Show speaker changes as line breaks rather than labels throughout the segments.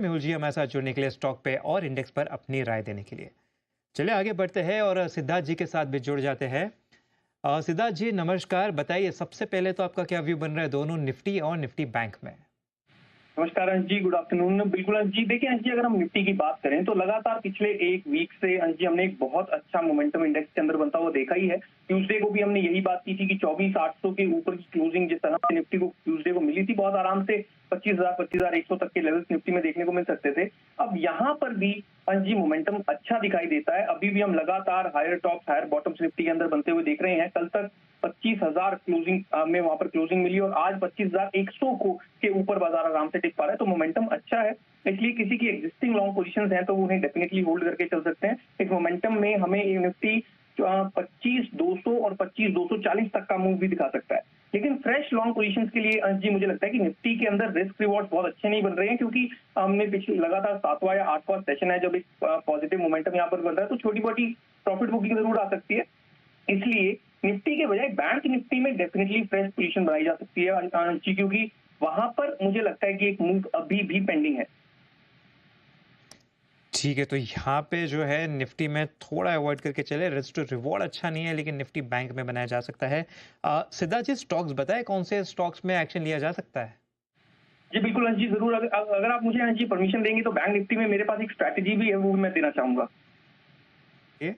मेहुल जी हमारे साथ जुड़ने के लिए स्टॉक पे और इंडेक्स पर अपनी राय देने के लिए। चलिए आगे बढ़ते हैं और सिद्धार्थ जी के साथ भी जुड़ जाते हैं। सिद्धार्थ जी नमस्कार, बताइए सबसे पहले तो आपका क्या व्यू बन रहा है दोनों निफ्टी और निफ्टी बैंक में?
नमस्कार अंश जी, गुड आफ्टरनून। बिल्कुल अंश जी, देखिए अंश जी, अगर हम निफ्टी की बात करें तो लगातार पिछले एक वीक से अंश जी हमने एक बहुत अच्छा मोमेंटम इंडेक्स के अंदर बनता हुआ देखा ही है। ट्यूसडे को भी हमने यही बात की थी कि 24,800 के ऊपर की क्लोजिंग जिस तरह से निफ्टी को ट्यूसडे को मिली थी, बहुत आराम से 25,000 25,100 तक के लेवल्स निफ्टी में देखने को मिल सकते थे। अब यहाँ पर भी अंश जी मोमेंटम अच्छा दिखाई देता है। अभी भी हम लगातार higher tops higher bottoms Nifty के अंदर बनते हुए देख रहे हैं। कल तक 25,000 क्लोजिंग में वहां पर क्लोजिंग मिली और आज 25,100 को के ऊपर बाजार आराम से टिक पा रहा है, तो मोमेंटम अच्छा है। इसलिए किसी की एग्जिस्टिंग लॉन्ग पोजीशंस हैं तो वो उन्हें डेफिनेटली होल्ड करके चल सकते हैं। इस मोमेंटम में हमें निफ्टी 25,200 और 25,240 तक का मूव भी दिखा सकता है। लेकिन फ्रेश लॉन्ग पोजीशंस के लिए अंश जी मुझे लगता है कि निफ्टी के अंदर रिस्क रिवॉर्ड बहुत अच्छे नहीं बन रहे हैं, क्योंकि हमने पिछले लगातार 7वां या 8वां सेशन है जब एक पॉजिटिव मोमेंटम यहाँ पर बन रहा है, तो छोटी मोटी प्रॉफिट बुकिंग जरूर आ सकती है। इसलिए निफ्टी के बजाय बैंक निफ्टी में डेफिनेटली फ्रेश पोजीशन बनाई जा सकती है अंश जी, क्योंकि वहां पर मुझे लगता है कि एक मूव अभी भी पेंडिंग है।
ठीक है, तो यहाँ पे जो है निफ्टी में थोड़ा अवॉइड करके चले, रिस्क टू रिवॉर्ड अच्छा नहीं है लेकिन निफ्टी बैंक में बनाया जा सकता है। सिद्धार्थ जी स्टॉक्स बताएं कौन से स्टॉक्स में एक्शन लिया जा सकता है?
जी बिल्कुल अंश जी, जरूर। अगर आप मुझे अंश जी परमिशन देंगे तो बैंक निफ्टी में मेरे पास एक स्ट्रैटेजी भी है, वो भी मैं देना चाहूंगा।
ये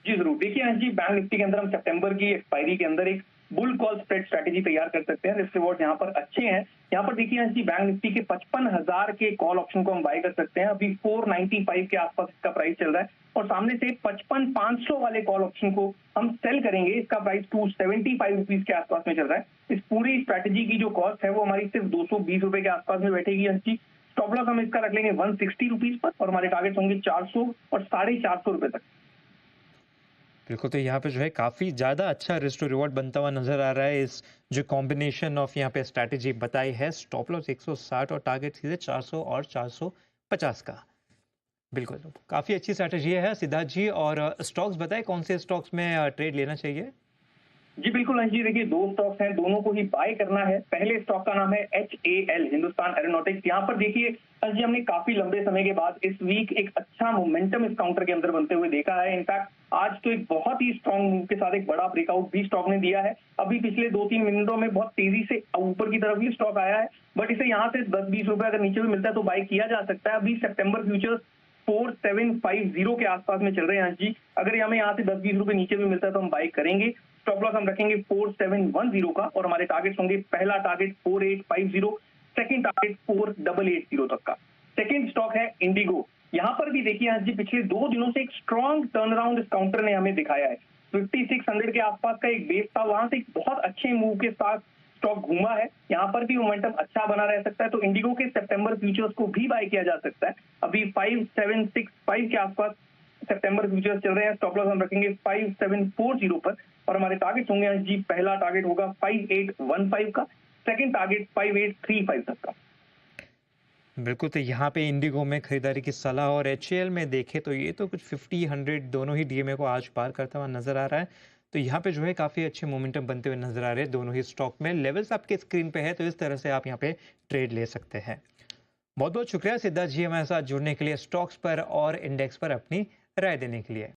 जी जरूर। देखिए अंश जी, बैंक निफ्टी के अंदर हम सितंबर की एक्सपायरी के अंदर एक बुल कॉल स्प्रेड स्ट्रैटेजी तैयार कर सकते हैं। रिस्क रिवॉर्ड यहाँ पर अच्छे हैं। यहाँ पर देखिए अंश जी, बैंक निफ्टी के 55,000 के कॉल ऑप्शन को हम बाय कर सकते हैं। अभी 495 के आसपास इसका प्राइस चल रहा है और सामने से 55,500 वाले कॉल ऑप्शन को हम सेल करेंगे। इसका प्राइस 275 रुपीज के आसपास में चल रहा है। इस पूरी स्ट्रैटेजी की जो कॉस्ट है वो हमारी सिर्फ 220 रुपए के आसपास में बैठेगी अंश जी। स्टॉप लॉस हम इसका रख लेंगे 160 रुपीज पर और हमारे टारगेट होंगे 400 और 450 रुपए तक।
बिल्कुल, तो यहाँ पे जो है काफ़ी ज़्यादा अच्छा रिस्क टू रिवॉर्ड बनता हुआ नज़र आ रहा है। इस जो कॉम्बिनेशन ऑफ यहाँ पे स्ट्रैटेजी बताई है, स्टॉप लॉस 160 और टारगेट सीधे 400 और 450 का। बिल्कुल, काफ़ी अच्छी स्ट्रैटेजी है सिद्धार्थ जी। और स्टॉक्स बताएँ कौन से स्टॉक्स में ट्रेड लेना चाहिए?
जी बिल्कुल अंश जी, देखिए दो स्टॉक्स हैं, दोनों को ही बाय करना है। पहले स्टॉक का नाम है HAL, हिंदुस्तान एरोनॉटिक्स। यहाँ पर देखिए अंश जी, हमने काफी लंबे समय के बाद इस वीक एक अच्छा मोमेंटम इस काउंटर के अंदर बनते हुए देखा है। इनफैक्ट आज तो एक बहुत ही स्ट्रॉन्ग मूव के साथ एक बड़ा ब्रेकआउट भी स्टॉक ने दिया है। अभी पिछले 2-3 मिनटों में बहुत तेजी से ऊपर की तरफ ही स्टॉक आया है, बट इसे यहाँ से 10-20 रुपए अगर नीचे भी मिलता है तो बाय किया जा सकता है। अभी सितंबर फ्यूचर्स 4750 के आसपास में चल रहे हैं अंश जी। अगर हमें यहाँ से 10-20 रुपए नीचे भी मिलता है तो हम बाय करेंगे। स्टॉप लॉस हम रखेंगे 4710 का और हमारे टारगेट्स होंगे, पहला टारगेट 4850, सेकंड टारगेट 4880 तक का। सेकंड स्टॉक है इंडिगो। यहाँ पर भी देखिए आज जी, पिछले 2 दिनों से एक स्ट्रॉन्ग टर्न अराउंड इस काउंटर ने हमें दिखाया है। 5600 के आसपास का एक बेस था, वहां से एक बहुत अच्छे मूव के साथ स्टॉक घूमा है। यहाँ पर भी मोमेंटम अच्छा बना रह सकता है, तो इंडिगो के सितंबर फ्यूचर्स को भी बाय किया जा सकता है। अभी 5765 के आसपास सितंबर फ्यूचर्स चल रहे हैं। स्टॉप लॉस हम रखेंगे 5740 पर और हमारे टारगेट होंगे अंश जी, पहला टारगेट होगा 5815 का, सेकंड टारगेट 5835 तक का।
बिल्कुल, तो यहाँ पे इंडिगो में खरीदारी की सलाह और एचएएल में देखें तो ये तो कुछ 50, 100 दोनों ही डीएमए को आज पार करता हुआ नज़र आ रहा है। तो यहाँ पे जो है काफ़ी अच्छे मोमेंटम बनते हुए नज़र आ रहे हैं दोनों ही स्टॉक में। लेवल्स आपके स्क्रीन पे है तो इस तरह से आप यहाँ पे ट्रेड ले सकते हैं। बहुत-बहुत शुक्रिया सिद्धार्थ जी हमारे साथ जुड़ने के लिए, स्टॉक्स पर और इंडेक्स पर अपनी राय देने के लिए।